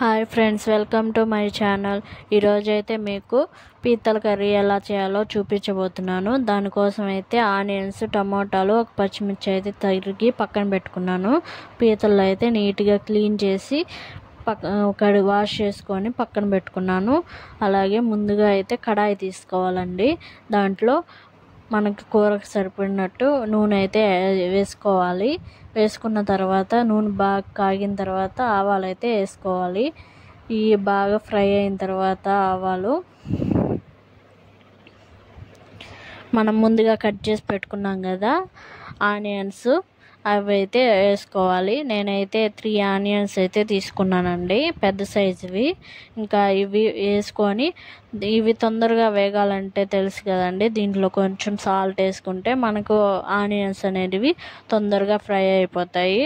Hi friends, welcome to my channel. ఈరోజు అయితే మీకు పీతల కర్రీ ఎలా చేయాలో చూపించబోతున్నాను. దానికోసం అయితే ఆనియన్స్, టమాటాలు, ఒక పచ్చిమిర్చి అయితే తరిగి పక్కన పెట్టుకున్నాను. పీతలు అయితే నీట్గా క్లీన్ చేసి వాష్ చేసుకొని పక్కన పెట్టుకున్నాను. అలాగే ముందుగా అయితే కడాయి తీసుకోవాలండి. దాంట్లో మనకి కూరకు సరిపడినట్టు నూనె అయితే వేసుకోవాలి. వేసుకున్న తర్వాత నూనె బాగా కాగిన తర్వాత ఆవాలు అయితే వేసుకోవాలి. ఇవి బాగా ఫ్రై అయిన తర్వాత ఆవాలు మనం ముందుగా కట్ చేసి పెట్టుకున్నాం కదా ఆనియన్స్, అవి అయితే వేసుకోవాలి. నేనైతే 3 ఆనియన్స్ అయితే తీసుకున్నానండి, పెద్ద సైజువి. ఇంకా ఇవి వేసుకొని ఇవి తొందరగా వేగాలంటే తెలుసు కదండి, దీంట్లో కొంచెం సాల్ట్ వేసుకుంటే మనకు ఆనియన్స్ అనేటివి తొందరగా ఫ్రై అయిపోతాయి.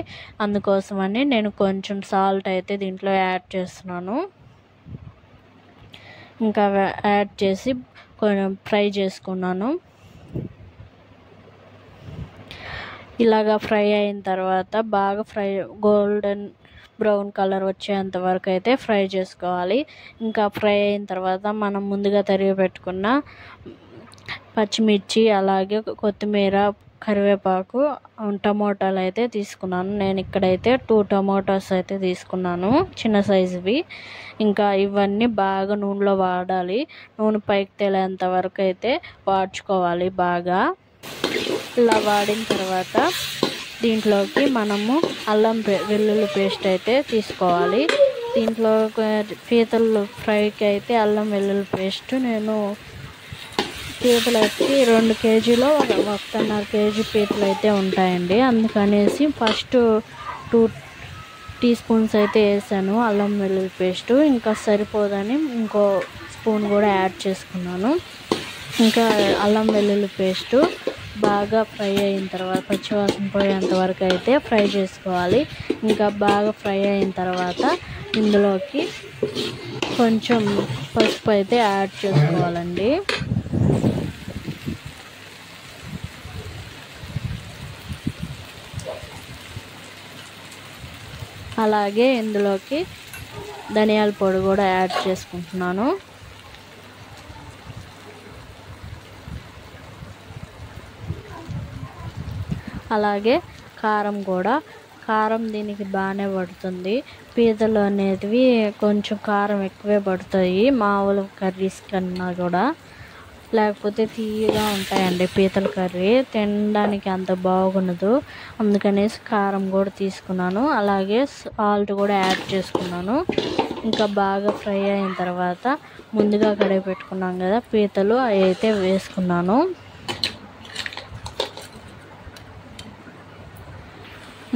అందుకోసమని నేను కొంచెం సాల్ట్ అయితే దీంట్లో యాడ్ చేస్తున్నాను. ఇంకా యాడ్ చేసి కొంచెం ఫ్రై చేసుకున్నాను. ఇలాగా ఫ్రై అయిన తర్వాత బాగా గోల్డెన్ బ్రౌన్ కలర్ వచ్చేంత వరకు అయితే ఫ్రై చేసుకోవాలి. ఇంకా ఫ్రై అయిన తర్వాత మనం ముందుగా తరిగి పెట్టుకున్న పచ్చిమిర్చి, అలాగే కొత్తిమీర, కరివేపాకు, టమోటాలు అయితే తీసుకున్నాను. నేను ఇక్కడైతే 2 టమోటాస్ అయితే తీసుకున్నాను, చిన్న సైజువి. ఇంకా ఇవన్నీ బాగా నూనెలో వాడాలి. నూనె పైకి తేలేంత వరకు అయితే వాడ్చుకోవాలి బాగా. ఇలా వాడిన తర్వాత దీంట్లోకి మనము అల్లం వెల్లుల్లి పేస్ట్ అయితే తీసుకోవాలి. దీంట్లో పీతలు ఫ్రైకి అయితే అల్లం వెల్లుల్లి పేస్ట్ నేను పీతలు వచ్చి 2 కేజీలో 1.5 కేజీ పీతలు అయితే ఉంటాయండి. అందుకనేసి ఫస్ట్ 2 టీ స్పూన్స్ అయితే వేసాను అల్లం వెల్లుల్లి పేస్టు. ఇంకా సరిపోదని ఇంకో స్పూన్ కూడా యాడ్ చేసుకున్నాను. ఇంకా అల్లం వెల్లుల్లి పేస్టు బాగా ఫ్రై అయిన తర్వాత పచ్చివాసన పోయేంత వరకు అయితే ఫ్రై చేసుకోవాలి. ఇంకా బాగా ఫ్రై అయిన తర్వాత ఇందులోకి కొంచెం పసుపు అయితే యాడ్ చేసుకోవాలండి. అలాగే ఇందులోకి ధనియాల పొడి కూడా యాడ్ చేసుకుంటున్నాను. అలాగే కారం దీనికి బాగానే పడుతుంది. పీతలు అనేటివి కొంచెం కారం ఎక్కువే పడుతాయి మామూలు కర్రీస్ కన్నా కూడా. లేకపోతే తీయగా ఉంటాయండి పీతల కర్రీ, తినడానికి అంత బాగుండదు. అందుకనేసి కారం కూడా తీసుకున్నాను. అలాగే సాల్ట్ కూడా యాడ్ చేసుకున్నాను. ఇంకా బాగా ఫ్రై అయిన తర్వాత ముందుగా కడిగి పెట్టుకున్నాం కదా పీతలు, అవి అయితే వేసుకున్నాను.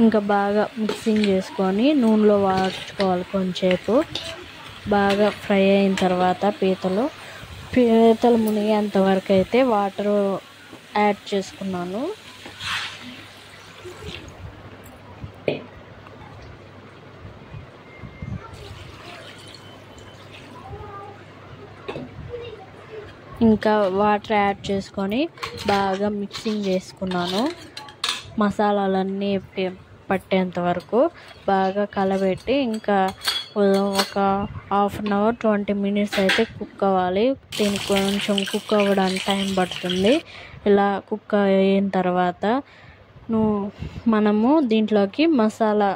ఇంకా బాగా మిక్సింగ్ చేసుకొని నూనెలో వాడ్చుకోవాలి. కొంచెంసేపు బాగా ఫ్రై అయిన తర్వాత పీతలు మునిగేంత వరకు అయితే వాటర్ యాడ్ చేసుకున్నాను. ఇంకా వాటర్ యాడ్ చేసుకొని బాగా మిక్సింగ్ చేసుకున్నాను. మసాలాలన్నీ పట్టేంత వరకు బాగా కలబెట్టి ఇంకా ఒక 1/2 అవర్ 20 మినిట్స్ అయితే కుక్ అవ్వాలి. దీనికి కొంచెం కుక్ అవ్వడానికి టైం పడుతుంది. ఇలా కుక్ అయిన తర్వాత మనము దీంట్లోకి మసాలా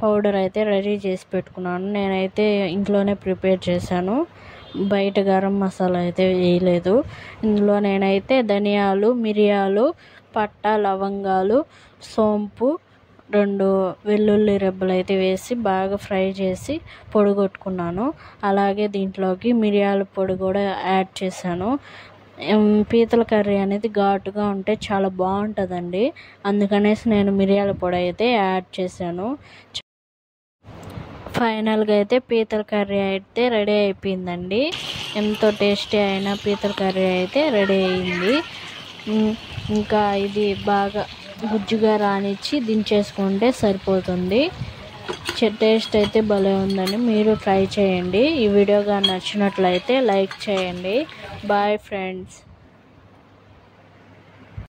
పౌడర్ అయితే రెడీ చేసి పెట్టుకున్నాను. నేనైతే ఇంట్లోనే ప్రిపేర్ చేశాను, బయట గరం మసాలా అయితే వేయలేదు. ఇందులో నేనైతే ధనియాలు, మిరియాలు, పట్టా, లవంగాలు, సోంపు, 2 వెల్లుల్లి రెబ్బలు అయితే వేసి బాగా ఫ్రై చేసి పొడి కొట్టుకున్నాను. అలాగే దీంట్లోకి మిరియాల పొడి కూడా యాడ్ చేశాను. పీతల కర్రీ అనేది ఘాటుగా ఉంటే చాలా బాగుంటుందండి. అందుకనేసి నేను మిరియాల పొడి అయితే యాడ్ చేశాను. ఫైనల్గా అయితే పీతల కర్రీ అయితే రెడీ అయిపోయిందండి. ఎంతో టేస్టీ అయిన పీతల కర్రీ అయితే రెడీ అయింది. ఇంకా ఇది బాగా గుజ్జుగా రానిచ్చి దించేసుకుంటే సరిపోతుంది. టేస్ట్ అయితే భలే ఉందండి, మీరు ట్రై చేయండి. ఈ వీడియో కానీ నచ్చినట్లయితే లైక్ చేయండి. Bye friends.